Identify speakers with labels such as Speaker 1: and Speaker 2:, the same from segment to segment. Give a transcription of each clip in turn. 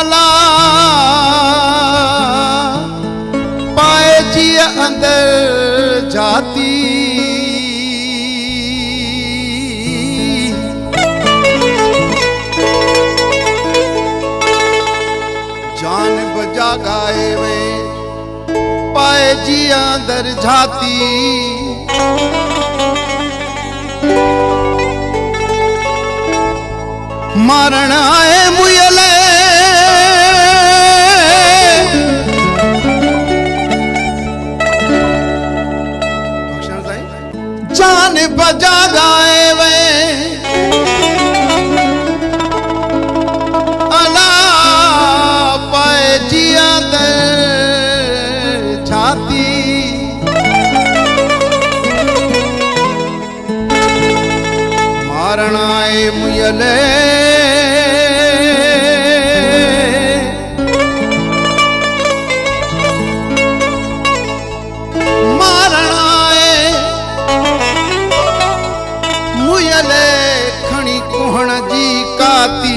Speaker 1: अला पाए जी अंदर जाती जान बजा गाए वे पाए जी अंदर जाती मारण आए मुयले जान बजा गाए वे अला पाए जिया दर छाती मारण आए मुयले खणी कुहण जी काती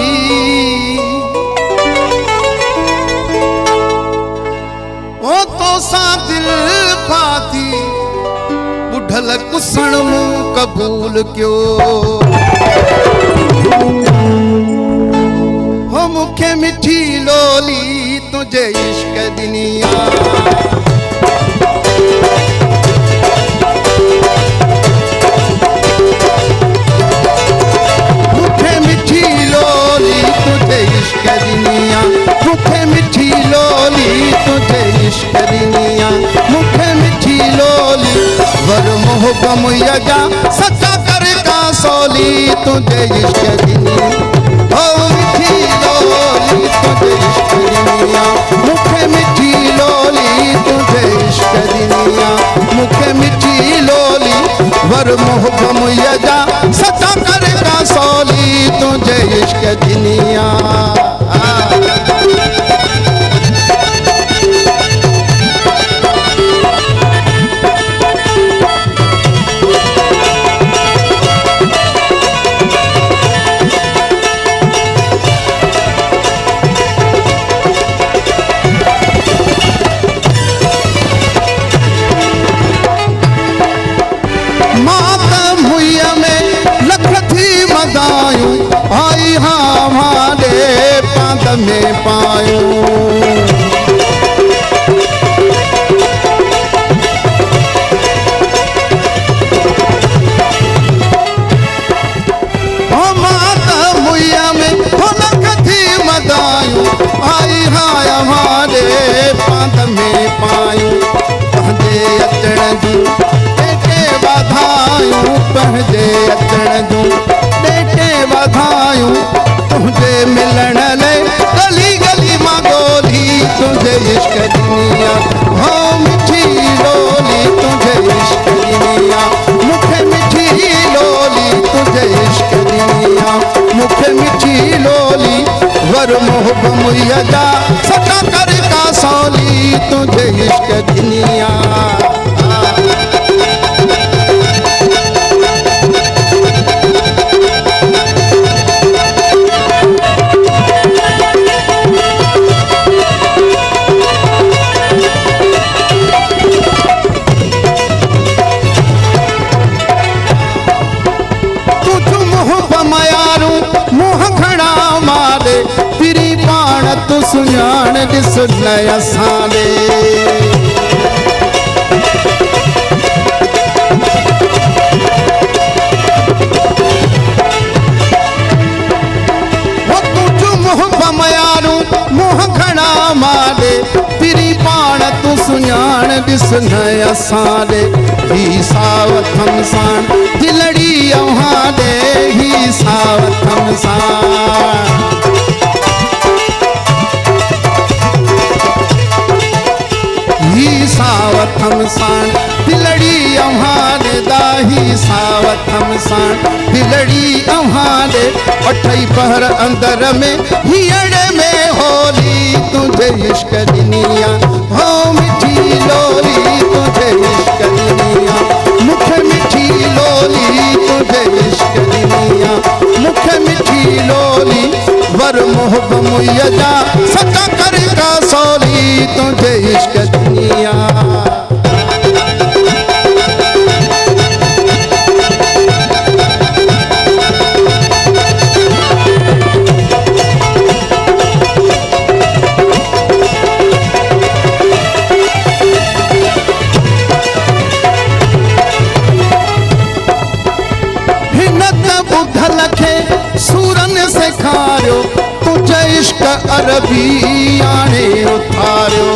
Speaker 1: ओ तो सा दिल पाती बुढ़ल कुसण मुंह कबूल क्यो हो मुखे मिठी लोली तुझे इश्क दुनिया मुखे मिठी लोली तुझे इश्क दुनिया मुखे मिठी लोली तुझे इश्क दुनिया मुखे मिठी लोली वर मोहब्बत मुयजा सच्चा कर का सोली तुझे इश्क दुनिया ओ मिठी लोली तुझे इश्क दुनिया मुखे मिठी लोली तुझे इश्क दुनिया मुखे मिठी लोली वर मोहब्बत मुयजा सच्चा कर का सोली तुझे इश्क दुनिया आई हमारे पाद में पायो माता मुया में लखी मदायूं आई हाय हमारे पाद में पायूं पंहिंजे अचण जूं ॾेटे वाधायूं पंहिंजे अचण जूं ॾेटे वाधायूं तुझे मिलण लाइ गली गली मां ॻोल्ही तुझे इश्क दुनिया हो मिठी लोली तुझे इश्क दुनिया मुखे मिठी लोली तुझे इश्क दुनिया मुखे मिठी लोली वर मोहब्बत मुयजा सच्चा कर का सोली तुझे इश्क दुनिया तू सुञाण ॾिस नया साले तुझ मुंह बमयारू मुंह खड़ा मारे पिरी पाण तू सुञाण ॾिस नया साले ही सावथम साण दिलड़ी अव्हां ॾे ही सावथम साण सावथम साण दिलड़ी अव्हां दाही सावथम साण दिलड़ी अव्हां अठई पहर अंदर में हीअड़ में होली तुझे इश्क दुनिया हो मिठी लोली तुझे इश्क दुनिया मुखे मिठी लोली तुझे इश्क दुनिया मुखे मिठी लोली वर और मोहब मुयजा सच्चा करेगा सोली तुझे इश्क दुनिया। सूरन से खारियो तुझे इश्क अरबी आने उतारियो।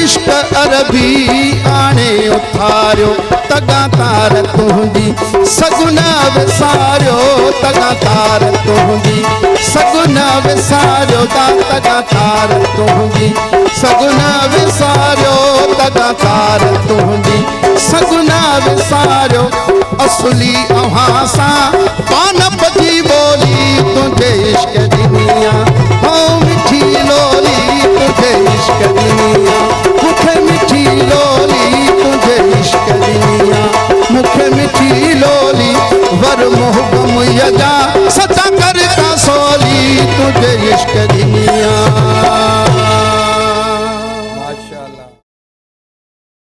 Speaker 1: इश्क अरबी आने उतारियो तगा तार तुंहिंजी सगुना विसारियो तगा तार तुंहिंजी सगुना विसारियो तगा तार तुंहिंजी सगुना विसारियो तगा तार तुंहिंजी सगुना विसारियो। असली अव्हां सां पान पजी बोली तुझे इश्क दुनिया हो मिठी लोली तुझे इश्क दुनिया।